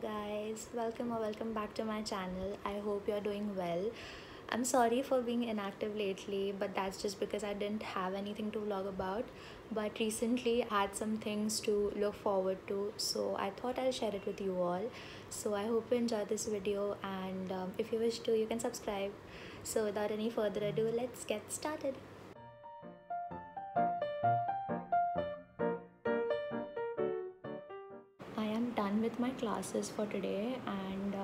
guys, welcome or welcome back to my channel. I hope you're doing well. I'm sorry for being inactive lately, but that's just because I didn't have anything to vlog about. But recently I had some things to look forward to, so I thought I'll share it with you all. So I hope you enjoyed this video, and if you wish to, you can subscribe. So without any further ado, let's get started. I am done with my classes for today, and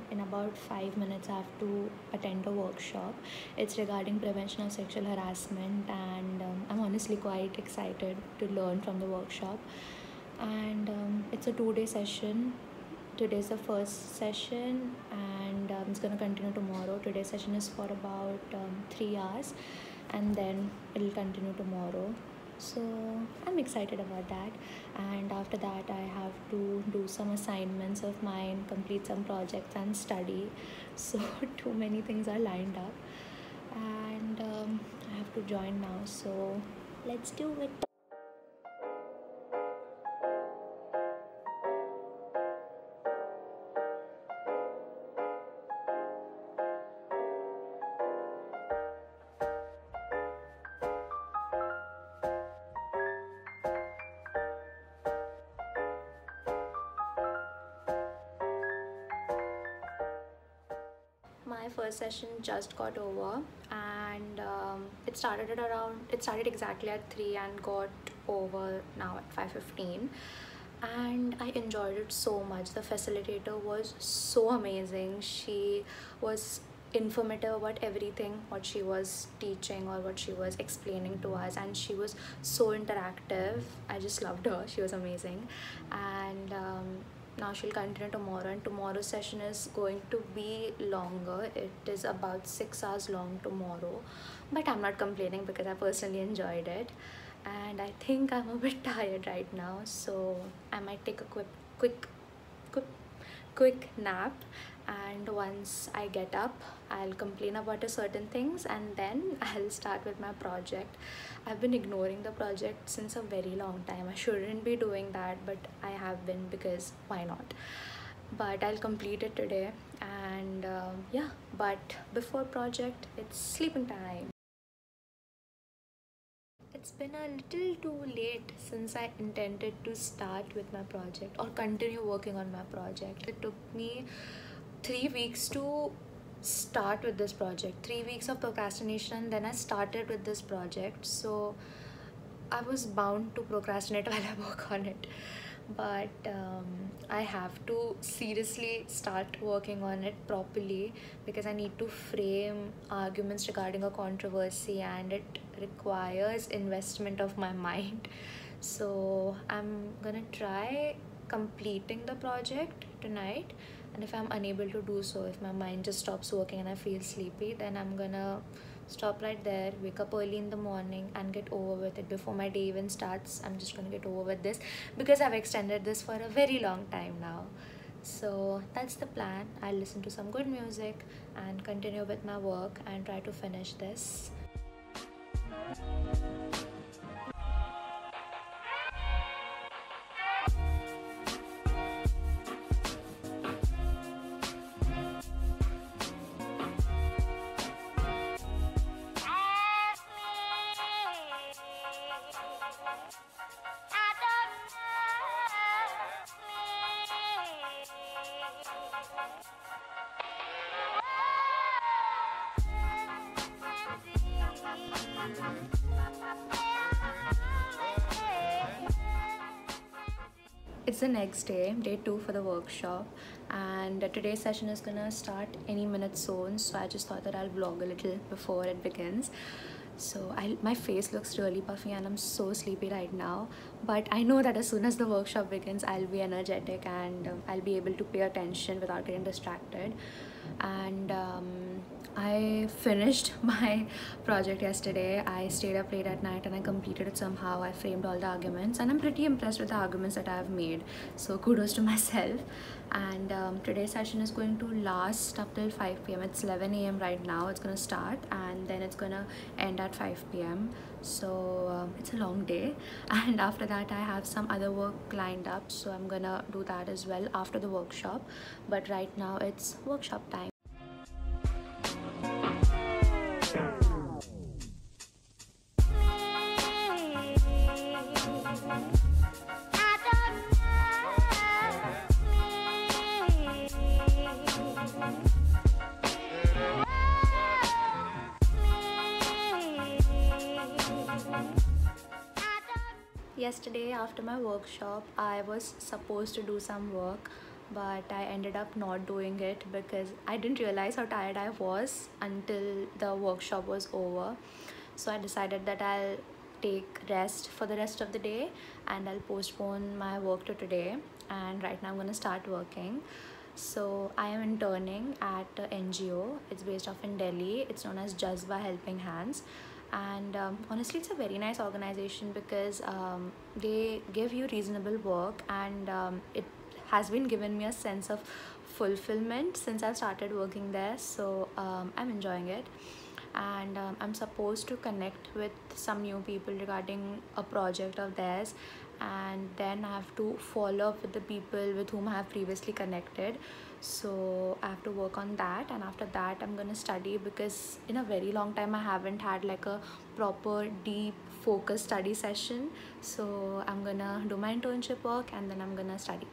in about 5 minutes I have to attend a workshop. It's regarding prevention of sexual harassment, and I'm honestly quite excited to learn from the workshop. And it's a 2-day session. Today's the first session, and it's going to continue tomorrow. Today's session is for about 3 hours, and then it'll continue tomorrow. So I'm excited about that. And after that I have to do some assignments of mine, complete some projects and study. So too many things are lined up, and I have to join now, so let's do it. My first session just got over, and it started exactly at 3 and got over now at 5:15, and I enjoyed it so much. The facilitator was so amazing. She was informative about everything what she was teaching or what she was explaining to us, and she was so interactive. I just loved her. She was amazing. And now she'll continue tomorrow, and tomorrow's session is going to be longer. It is about 6 hours long tomorrow, but I'm not complaining because I personally enjoyed it. And I think I'm a bit tired right now, so I might take a quick quick nap, and once I get up I'll complain about a certain things, and then I'll start with my project. I've been ignoring the project since a very long time. I shouldn't be doing that, but I have been, because why not? But I'll complete it today. And yeah, but before project it's sleeping time. It's been a little too late since I intended to start with my project or continue working on my project. It took me 3 weeks to start with this project, 3 weeks of procrastination, and then I started with this project. So I was bound to procrastinate while I work on it. But I have to seriously start working on it properly, because I need to frame arguments regarding a controversy, and it requires investment of my mind. So I'm gonna try completing the project tonight, and if I'm unable to do so, if my mind just stops working and I feel sleepy, then I'm gonna stop right there, wake up early in the morning and get over with it before my day even starts. I'm just gonna get over with this because I've extended this for a very long time now. So that's the plan. I'll listen to some good music and continue with my work and try to finish this. It's the next day, day 2 for the workshop, and today's session is gonna start any minute soon. So I just thought that I'll vlog a little before it begins. So my face looks really puffy and I'm so sleepy right now, but I know that as soon as the workshop begins I'll be energetic, and I'll be able to pay attention without getting distracted. And I finished my project yesterday. I stayed up late at night and I completed it somehow. I framed all the arguments and I'm pretty impressed with the arguments that I have made. So kudos to myself. And today's session is going to last up till 5 p.m. It's 11 a.m. right now. It's going to start and then it's going to end at 5 p.m. So it's a long day. And after that, I have some other work lined up. So I'm going to do that as well after the workshop. But right now it's workshop time. Yesterday after my workshop, I was supposed to do some work, but I ended up not doing it because I didn't realize how tired I was until the workshop was over. So I decided that I'll take rest for the rest of the day and I'll postpone my work to today. And right now I'm going to start working. So I am interning at NGO. It's based off in Delhi. It's known as Jazba Helping Hands. And honestly, it's a very nice organization because they give you reasonable work, and it has been given me a sense of fulfillment since I've started working there. So I'm enjoying it. And I'm supposed to connect with some new people regarding a project of theirs, and then I have to follow up with the people with whom I have previously connected. So I have to work on that, and after that I'm gonna study because in a very long time I haven't had like a proper deep focused study session. So I'm gonna do my internship work and then I'm gonna study.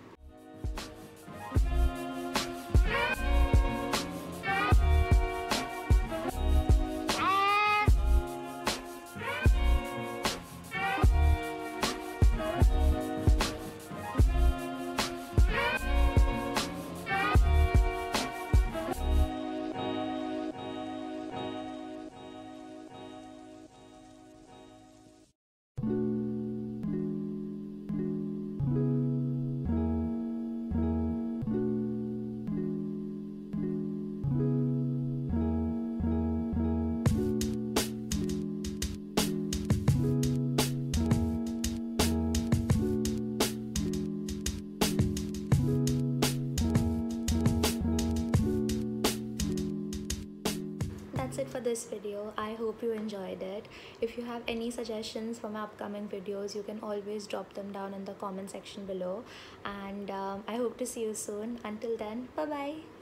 That's it for this video. I hope you enjoyed it. If you have any suggestions for my upcoming videos, you can always drop them down in the comment section below. And I hope to see you soon. Until then, bye bye.